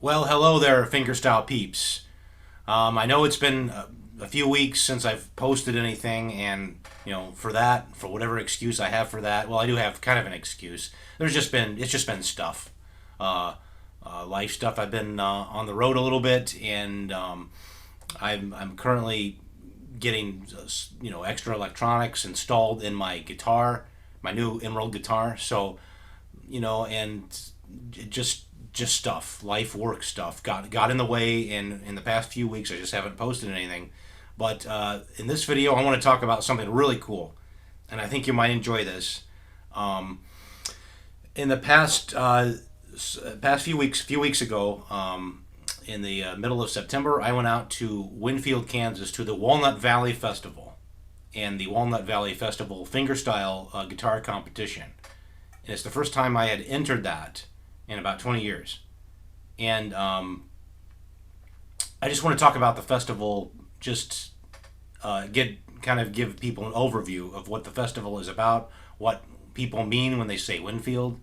Well, hello there, fingerstyle peeps. I know it's been a few weeks since I've posted anything, and for whatever excuse I have for that, well, I do have kind of an excuse. It's just been stuff, life stuff. I've been on the road a little bit, and I'm currently getting extra electronics installed in my guitar, my new Emerald guitar. So and just stuff, life work stuff got in the way, and in the past few weeks I just haven't posted anything. But in this video, I want to talk about something really cool, and I think you might enjoy this. In the past few weeks ago, in the middle of September, I went out to Winfield, Kansas, to the Walnut Valley Festival, and the Walnut Valley Festival fingerstyle guitar competition. And it's the first time I had entered that in about 20 years. And I just want to talk about the festival, just give people an overview of what the festival is about, what people mean when they say Winfield,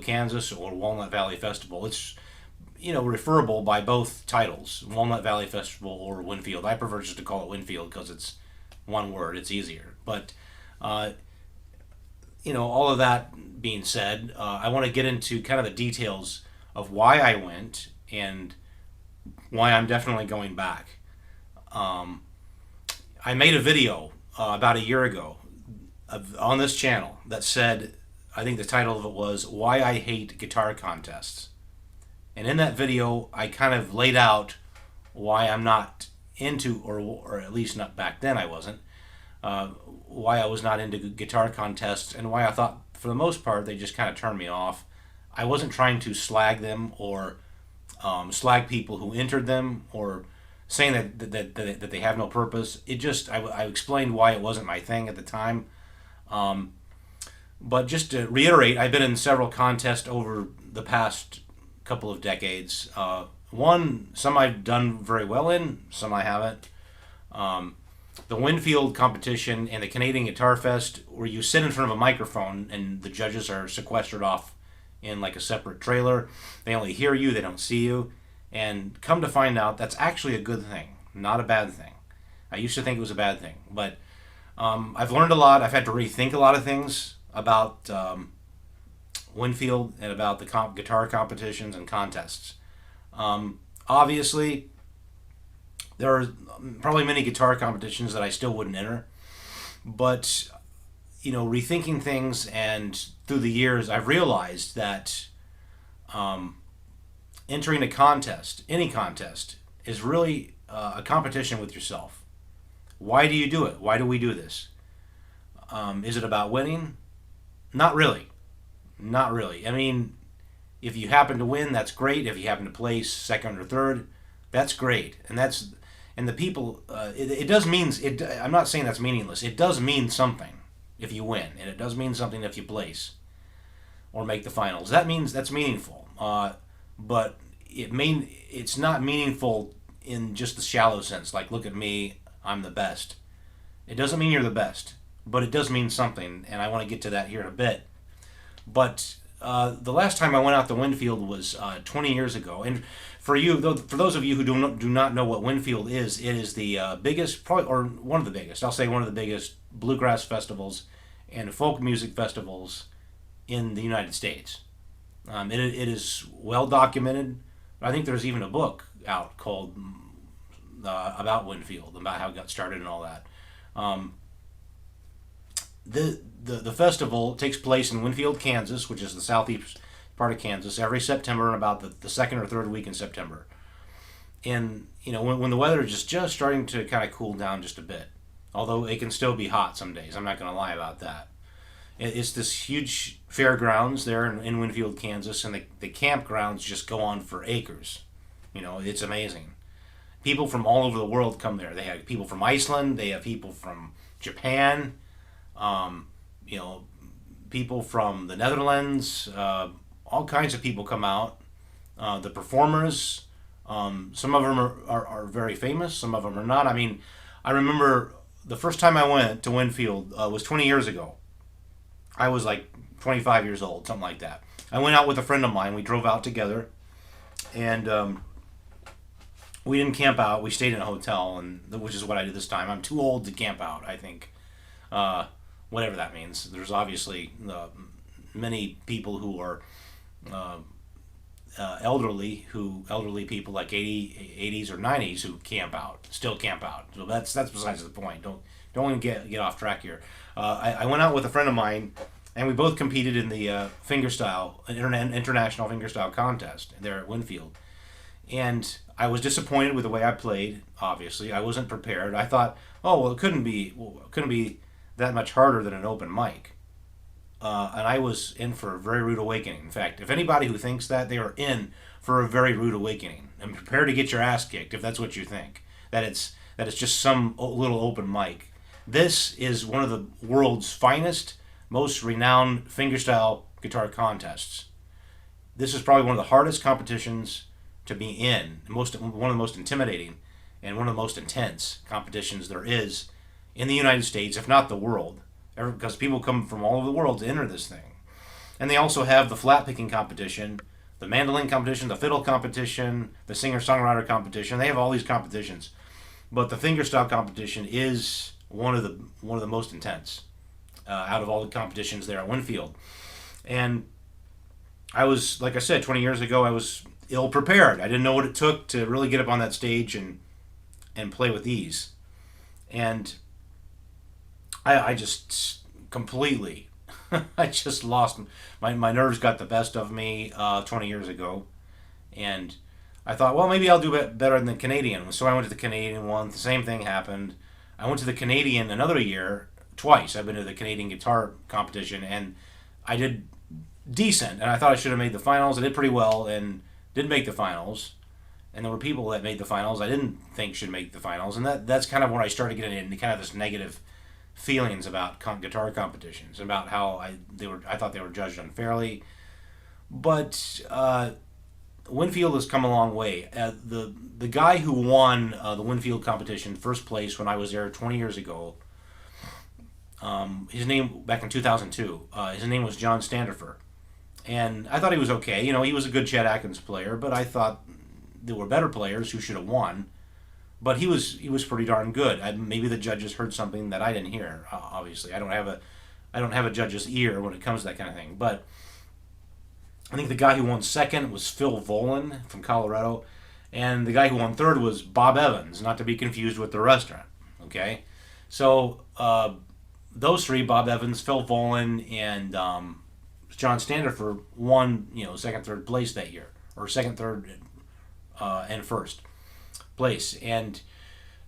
Kansas, or Walnut Valley Festival. It's referable by both titles, Walnut Valley Festival or Winfield. I prefer just to call it Winfield because it's one word, it's easier. But all of that being said, I want to get into kind of the details of why I went and why I'm definitely going back. I made a video about a year ago on this channel that said, I think the title of it was "Why I Hate Guitar Contests." And in that video, I kind of laid out why I'm not into, or at least not back then I wasn't, why I was not into guitar contests, and why I thought, for the most part, they just kind of turned me off. I wasn't trying to slag them or slag people who entered them, or saying that they have no purpose. I explained why it wasn't my thing at the time. But just to reiterate, I've been in several contests over the past couple of decades. Some I've done very well in, some I haven't. The Winfield competition and the Canadian Guitar Fest, where you sit in front of a microphone and the judges are sequestered off in like a separate trailer. They only hear you, they don't see you. And come to find out, that's actually a good thing, not a bad thing. I used to think it was a bad thing, but I've learned a lot. I've had to rethink a lot of things about Winfield and about the guitar competitions and contests. Obviously, there are probably many guitar competitions that I still wouldn't enter, but rethinking things, and through the years I've realized that entering a contest, any contest, is really a competition with yourself. Why do you do it? Why do we do this? Is it about winning? Not really. Not really. I mean, if you happen to win, that's great. If you happen to place second or third, that's great. And the people, it does mean, I'm not saying that's meaningless. It does mean something if you win, and it does mean something if you place or make the finals. That's meaningful. But it's not meaningful in just the shallow sense, like, look at me, I'm the best. It doesn't mean you're the best, but it does mean something, and I want to get to that here in a bit. But the last time I went out to Winfield was 20 years ago. And for those of you who do not know what Winfield is, it is the biggest, probably, or one of the biggest, I'll say one of the biggest bluegrass festivals and folk music festivals in the United States. It is well documented. I think there's even a book out called about Winfield, about how it got started and all that. The festival takes place in Winfield, Kansas, which is the southeast part of Kansas, every September, and about the second or third week in September. And when the weather is just starting to kind of cool down just a bit, although it can still be hot some days. I'm not going to lie about that. It's this huge fairgrounds there in Winfield, Kansas, and the campgrounds just go on for acres. It's amazing. People from all over the world come there. They have people from Iceland. They have people from Japan. People from the Netherlands. All kinds of people come out. The performers. Some of them are very famous. Some of them are not. I mean, I remember the first time I went to Winfield was 20 years ago. I was like 25 years old, something like that. I went out with a friend of mine. We drove out together, and we didn't camp out. We stayed in a hotel, and which is what I did this time. I'm too old to camp out, I think. Uh, Whatever that means. There's obviously many people who are uh, elderly people like 80s or 90s who camp out, still camp out. So that's besides the point. Don't get off track here. I went out with a friend of mine, and we both competed in the International Fingerstyle Contest there at Winfield. And I was disappointed with the way I played. Obviously, I wasn't prepared. I thought, oh well, it couldn't be that much harder than an open mic. And I was in for a very rude awakening. In fact, if anybody who thinks that, they are in for a very rude awakening. And prepare to get your ass kicked if that's what you think. That it's just some little open mic. This is one of the world's finest, most renowned fingerstyle guitar contests. This is probably one of the hardest competitions to be in, one of the most intimidating, and one of the most intense competitions there is in the United States, if not the world, because people come from all over the world to enter this thing. And they also have the flat picking competition, the mandolin competition, the fiddle competition, the singer-songwriter competition. They have all these competitions, but the fingerstyle competition is one of the most intense out of all the competitions there at Winfield. And I was, like I said, 20 years ago, I was ill prepared. I didn't know what it took to really get up on that stage and play with ease. And I just completely, I just lost my nerves, got the best of me 20 years ago, and I thought, well, maybe I'll do better than the Canadian. So I went to the Canadian one. The same thing happened. I went to the Canadian another year, twice. I've been to the Canadian guitar competition, and I did decent. And I thought I should have made the finals. I did pretty well, and did make the finals. And there were people that made the finals I didn't think should make the finals, and that's kind of when I started getting into kind of this negative feelings about guitar competitions, about how I thought they were judged unfairly. But Winfield has come a long way. The guy who won the Winfield competition first place when I was there 20 years ago, his name back in 2002, his name was John Standifer, and I thought he was okay. He was a good Chet Atkins player, but I thought there were better players who should have won. But he was pretty darn good. Maybe the judges heard something that I didn't hear. Obviously, I don't have a judge's ear when it comes to that kind of thing. But I think the guy who won second was Phil Volan from Colorado, and the guy who won third was Bob Evans, not to be confused with the restaurant. Okay, so those three, Bob Evans, Phil Volan, and John Standifer, won second, third place that year, or second, third, and first place. And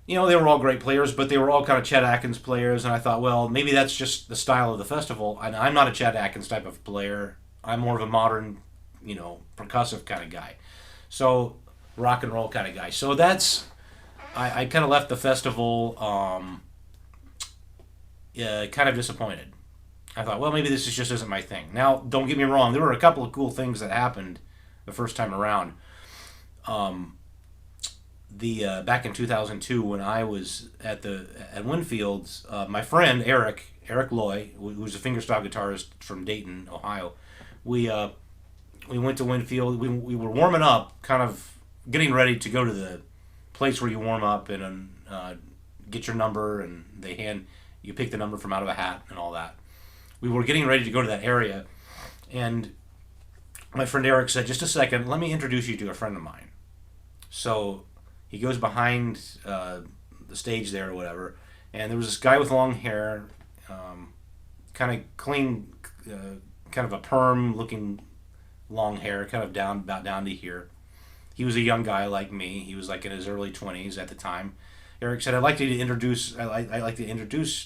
they were all great players, but they were all kind of Chet Atkins players, and I thought, well, maybe that's just the style of the festival. And I'm not a Chet Atkins type of player. I'm more of a modern, percussive kind of guy. So rock and roll kind of guy. So I kind of left the festival kind of disappointed. I thought, well, maybe this just isn't my thing. Now, don't get me wrong. There were a couple of cool things that happened the first time around. Back in 2002, when I was at Winfield's, my friend Eric Loy, who's a fingerstyle guitarist from Dayton, Ohio, we went to Winfield. We were warming up, kind of getting ready to go to the place where you warm up and get your number, and you pick the number from out of a hat and all that. We were getting ready to go to that area, and my friend Eric said, "Just a second, let me introduce you to a friend of mine." So he goes behind the stage there or whatever, and there was this guy with long hair, kind of clean, kind of a perm-looking long hair, kind of about down to here. He was a young guy like me. He was like in his early 20s at the time. Eric said, I'd like to introduce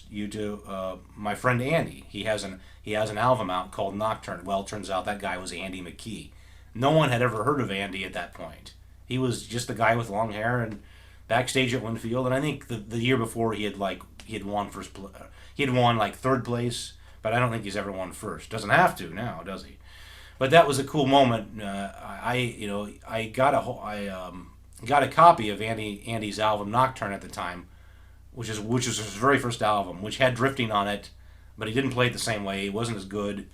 you to my friend Andy. He has an album out called Nocturne. Well, it turns out that guy was Andy McKee. No one had ever heard of Andy at that point. He was just the guy with long hair and backstage at Winfield. And I think the year before he had won like third place, but I don't think he's ever won first. Doesn't have to now, does he? But that was a cool moment. I got a copy of Andy's album Nocturne at the time, which was his very first album, which had drifting on it, but he didn't play it the same way. It wasn't as good.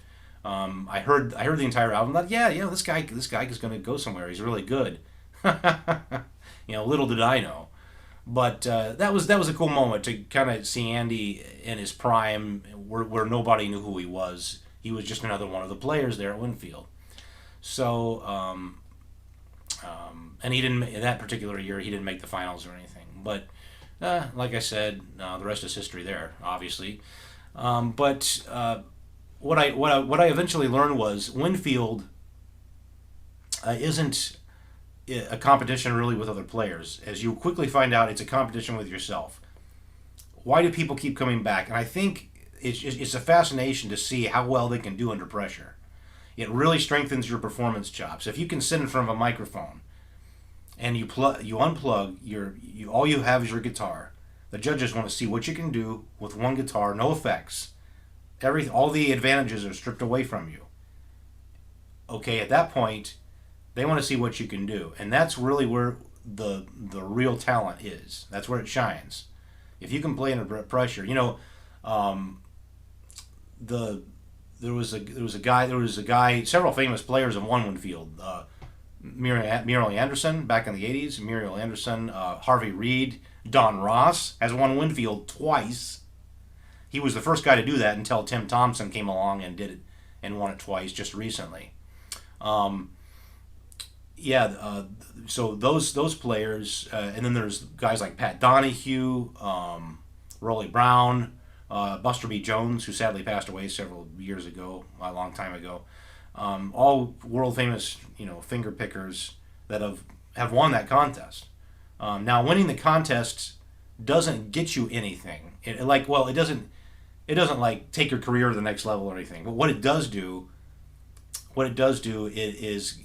I heard the entire album. Like, yeah, this guy is going to go somewhere. He's really good. Little did I know. But that was a cool moment to kind of see Andy in his prime, where nobody knew who he was. He was just another one of the players there at Winfield. So, and he didn't in that particular year. He didn't make the finals or anything. But like I said, the rest is history there, obviously. But what I eventually learned was Winfield isn't a competition really with other players. As you quickly find out, it's a competition with yourself. Why do people keep coming back? And I think it's a fascination to see how well they can do under pressure. It really strengthens your performance chops. If you can sit in front of a microphone and you unplug all you have is your guitar. The judges want to see what you can do with one guitar, no effects. All the advantages are stripped away from you. Okay, at that point, they want to see what you can do, and that's really where the real talent is. That's where it shines. If you can play under pressure, the there was a guy. Several famous players have won Winfield. Muriel Anderson back in the '80s. Muriel Anderson, Harvey Reid, Don Ross has won Winfield twice. He was the first guy to do that until Tim Thompson came along and did it and won it twice just recently. So those players, and then there's guys like Pat Donahue, Rolly Brown, Buster B. Jones, who sadly passed away several years ago, a long time ago. All world famous, finger pickers that have won that contest. Now, winning the contest doesn't get you anything. It doesn't like take your career to the next level or anything. But what it does do is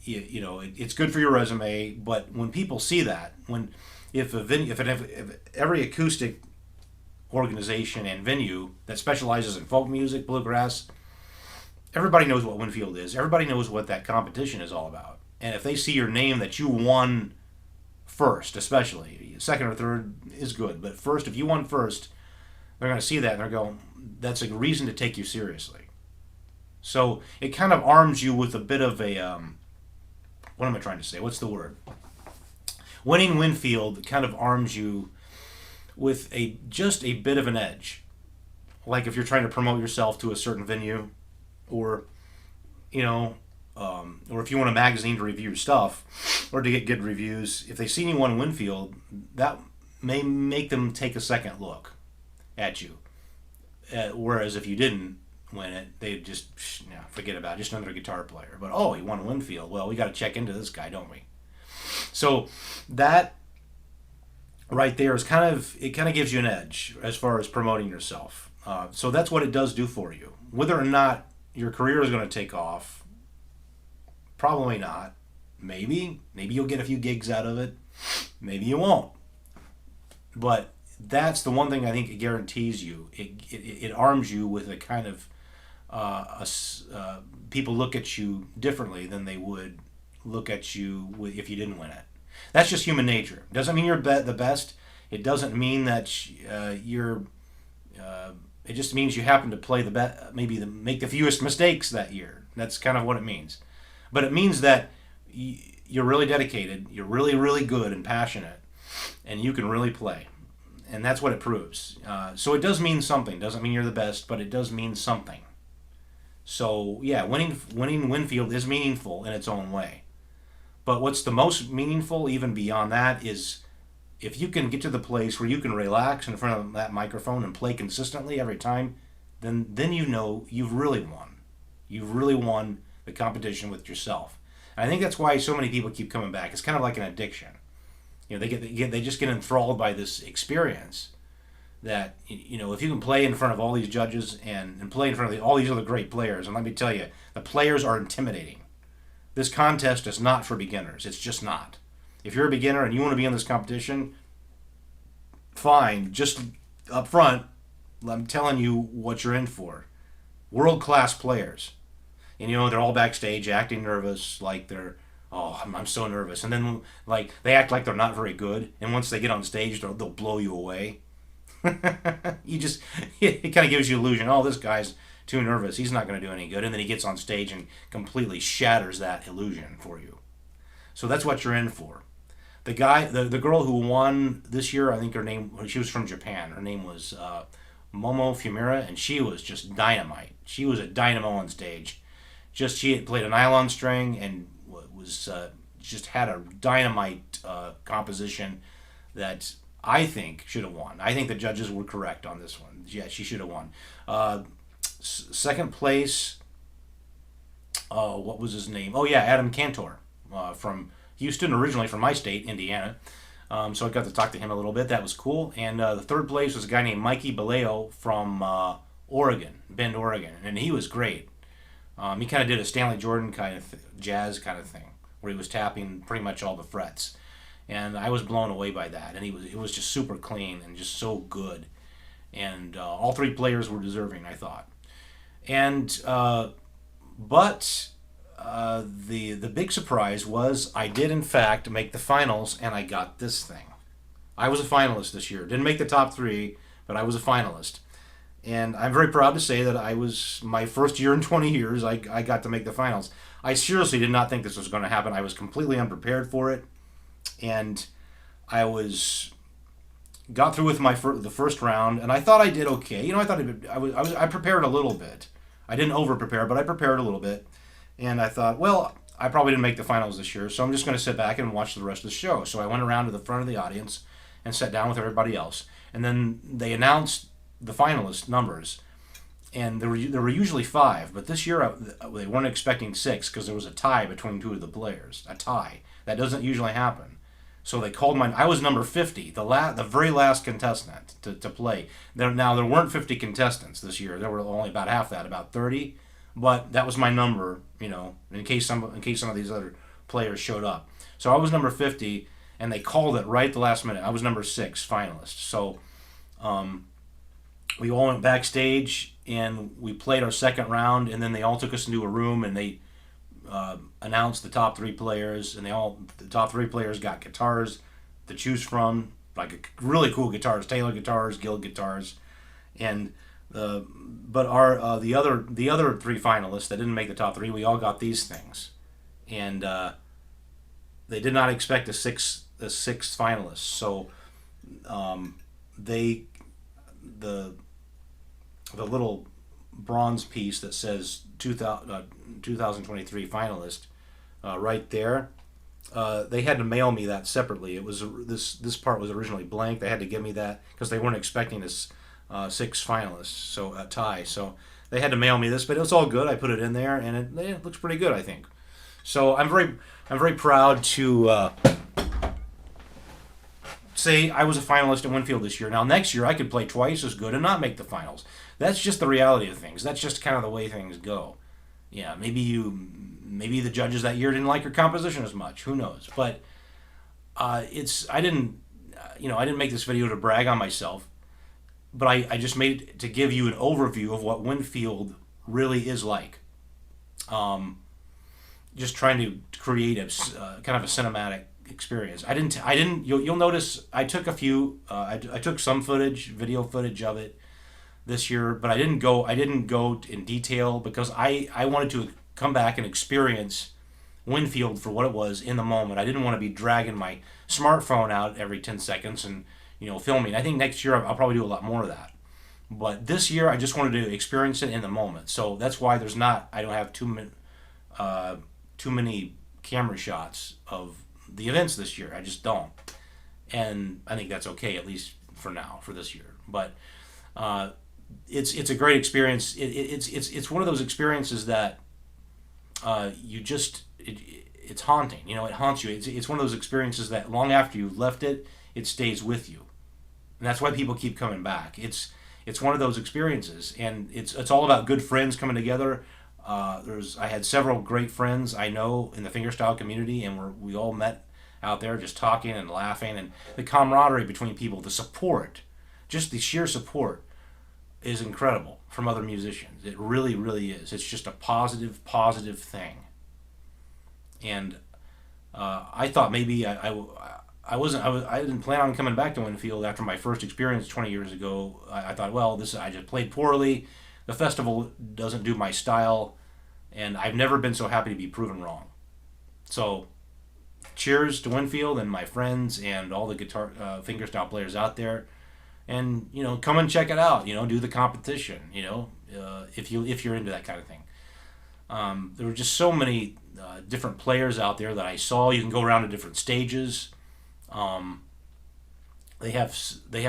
it's good for your resume. But when people see that, if every acoustic organization and venue that specializes in folk music, bluegrass, everybody knows what Winfield is. Everybody knows what that competition is all about. And if they see your name that you won first, especially second or third is good, but first, if you won first, they're going to see that and they're going, that's a reason to take you seriously. So it kind of arms you with a bit of a what am I trying to say? What's the word? Winning Winfield kind of arms you with just a bit of an edge. Like if you're trying to promote yourself to a certain venue, or or if you want a magazine to review your stuff, or to get good reviews, if they see you won Winfield, that may make them take a second look at you. Whereas if you didn't win it, they'd just forget about it, just another guitar player. But he won Winfield. Well, we got to check into this guy, don't we? So that right there is kind of gives you an edge as far as promoting yourself. So that's what it does do for you. Whether or not your career is going to take off, probably not. Maybe you'll get a few gigs out of it. Maybe you won't. But that's the one thing I think it guarantees you. It arms you with a kind of people look at you differently than they would look at you if you didn't win it. That's just human nature. It doesn't mean you're the best. It doesn't mean that you're. It just means you happen to play the best, make the fewest mistakes that year. That's kind of what it means. But it means that you're really dedicated. You're really, really good and passionate, and you can really play. And that's what it proves. So it does mean something. Doesn't mean you're the best, but it does mean something. So yeah, winning Winfield is meaningful in its own way. But what's the most meaningful, even beyond that, is if you can get to the place where you can relax in front of that microphone and play consistently every time, then you've really won. You've really won the competition with yourself. And I think that's why so many people keep coming back. It's kind of like an addiction. They just get enthralled by this experience that, if you can play in front of all these judges and play in front of all these other great players, and let me tell you, the players are intimidating. This contest is not for beginners. It's just not. If you're a beginner and you want to be in this competition, fine. Just up front, I'm telling you what you're in for. World-class players. And they're all backstage acting nervous, like they're, I'm so nervous. And then they act like they're not very good. And once they get on stage, they'll blow you away. It kind of gives you the illusion, this guy's too nervous, he's not going to do any good. And then he gets on stage and completely shatters that illusion for you. So that's what you're in for. The girl who won this year, I think she was from Japan. Her name was Momo Fumira, and she was just dynamite. She was a dynamo on stage. She had played a nylon string and was just had a dynamite composition that I think should have won. I think the judges were correct on this one. Yeah, she should have won. Second place, what was his name? Oh yeah, Adam Cantor from Houston, originally from my state, Indiana. So I got to talk to him a little bit. That was cool. And the third place was a guy named Mikey Baleo from Oregon, Bend, Oregon, and he was great. He kind of did a Stanley Jordan kind of jazz kind of thing, where he was tapping pretty much all the frets, and I was blown away by that. And it was just super clean and just so good. And all three players were deserving, I thought. And the big surprise was I did in fact make the finals, and I got this thing. I was a finalist this year. Didn't make the top three, but I was a finalist. And I'm very proud to say that I was, my first year in 20 years, I got to make the finals. I seriously did not think this was going to happen. I was completely unprepared for it. And I got through with the first round, and I thought I did okay. You know, I prepared a little bit. I didn't over prepare, but I prepared a little bit. And I thought, well, I probably didn't make the finals this year, so I'm just going to sit back and watch the rest of the show. So I went around to the front of the audience and sat down with everybody else. And then they announced the finalist numbers, and there were usually 5, but this year they weren't expecting 6 because there was a tie between 2 of the players. A tie that doesn't usually happen. So they called I was number 50, the very last contestant to play. There weren't 50 contestants this year. There were only about half that, about 30. But that was my number, in case some of these other players showed up. So I was number 50, and they called it right at the last minute. I was number 6 finalist. So we all went backstage, and we played our second round, and then they all took us into a room, and they announced the top 3 players, and the top 3 players got guitars to choose from, like really cool guitars, Taylor guitars, Guild guitars, and but the other 3 finalists that didn't make the top 3, we all got these things, and they did not expect a sixth finalist. So the little bronze piece that says 2023 finalist right there. They had to mail me that separately. It was this part was originally blank. They had to give me that because they weren't expecting this 6 finalists, so a tie. So they had to mail me this, but it was all good. I put it in there, and it looks pretty good, I think. So I'm very proud to say I was a finalist at Winfield this year. Now next year I could play twice as good and not make the finals. That's just the reality of things. That's just kind of the way things go. Yeah, maybe the judges that year didn't like your composition as much. Who knows? But I didn't make this video to brag on myself, but I just made it to give you an overview of what Winfield really is like. Just trying to create a kind of a cinematic experience. You'll notice I took a few. I took some video footage of it this year, but I didn't go in detail because I wanted to come back and experience Winfield for what it was in the moment. I didn't want to be dragging my smartphone out every 10 seconds and filming. I think next year I'll probably do a lot more of that. But this year I just wanted to experience it in the moment. So that's why I don't have too many camera shots of the events this year. I just don't. And I think that's okay, at least for now, for this year. But it's a great experience. It's one of those experiences that it's haunting. It haunts you. It's one of those experiences that long after you've left it, it stays with you. And that's why people keep coming back. It's one of those experiences, and it's all about good friends coming together. I had several great friends I know in the fingerstyle community, and we all met out there just talking and laughing, and the camaraderie between people, the support, just the sheer support is incredible from other musicians. It really, really is. It's just a positive thing. And I thought maybe I didn't plan on coming back to Winfield after my first experience 20 years ago. I thought, well, I just played poorly. the festival doesn't do my style, and I've never been so happy to be proven wrong. So, cheers to Winfield and my friends and all the guitar fingerstyle players out there. And come and check it out. Do the competition. If you're into that kind of thing. There were just so many different players out there that I saw. You can go around to different stages. Um, they have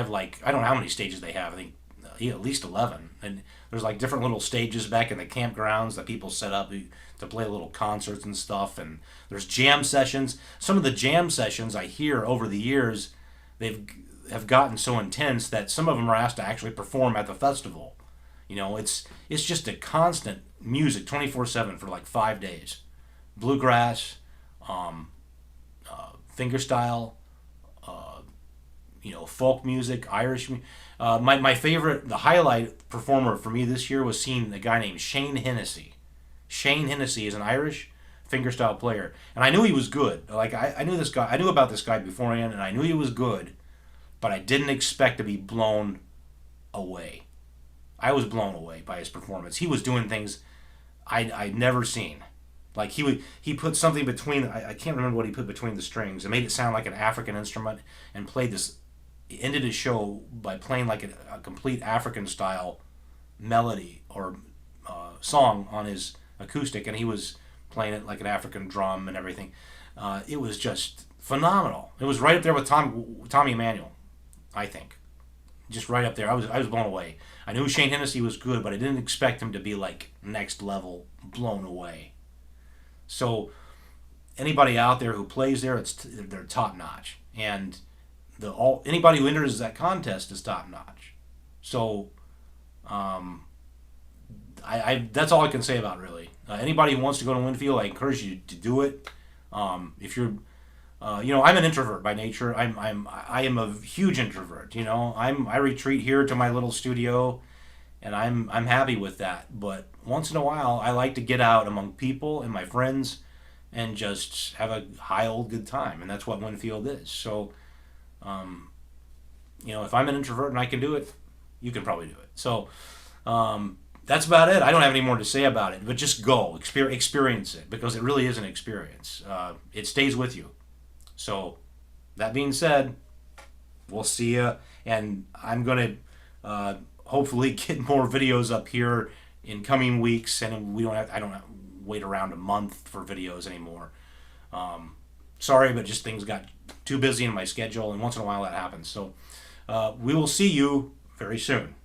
like, I don't know how many stages they have. I think at least 11. And there's like different little stages back in the campgrounds that people set up to play little concerts and stuff. And there's jam sessions. Some of the jam sessions I hear over the years, they've have gotten so intense that some of them are asked to actually perform at the festival. It's just a constant music 24/7 for like 5 days. Bluegrass, fingerstyle, folk music, Irish. My favorite, the highlight performer for me this year was seeing a guy named Shane Hennessy. Shane Hennessy is an Irish fingerstyle player, and I knew he was good. Like I knew this guy. I knew about this guy beforehand, and I knew he was good, but I didn't expect to be blown away. I was blown away by his performance. He was doing things I'd never seen. Like he put something between, I can't remember what he put between the strings. It made it sound like an African instrument, and played this. He ended his show by playing like a complete African style melody or song on his acoustic, and he was playing it like an African drum and everything. It was just phenomenal. It was right up there with Tommy Emmanuel, I think. Just right up there. I was blown away. I knew Shane Hennessy was good, but I didn't expect him to be like next level, blown away. So anybody out there who plays there, they're top notch, and anybody who enters that contest is top notch. So I that's all I can say about it, really. Anybody who wants to go to Winfield, I encourage you to do it. If you're I'm an introvert by nature. I am a huge introvert. I retreat here to my little studio, and I'm happy with that. But once in a while, I like to get out among people and my friends, and just have a high old good time, and that's what Winfield is. So, if I'm an introvert and I can do it, you can probably do it. So, that's about it. I don't have any more to say about it, but just go experience it, because it really is an experience. It stays with you. So, that being said, we'll see ya, and I'm gonna hopefully get more videos up here in coming weeks, and I don't have to wait around a month for videos anymore. Sorry, but just things got too busy in my schedule, and once in a while that happens. So, we will see you very soon.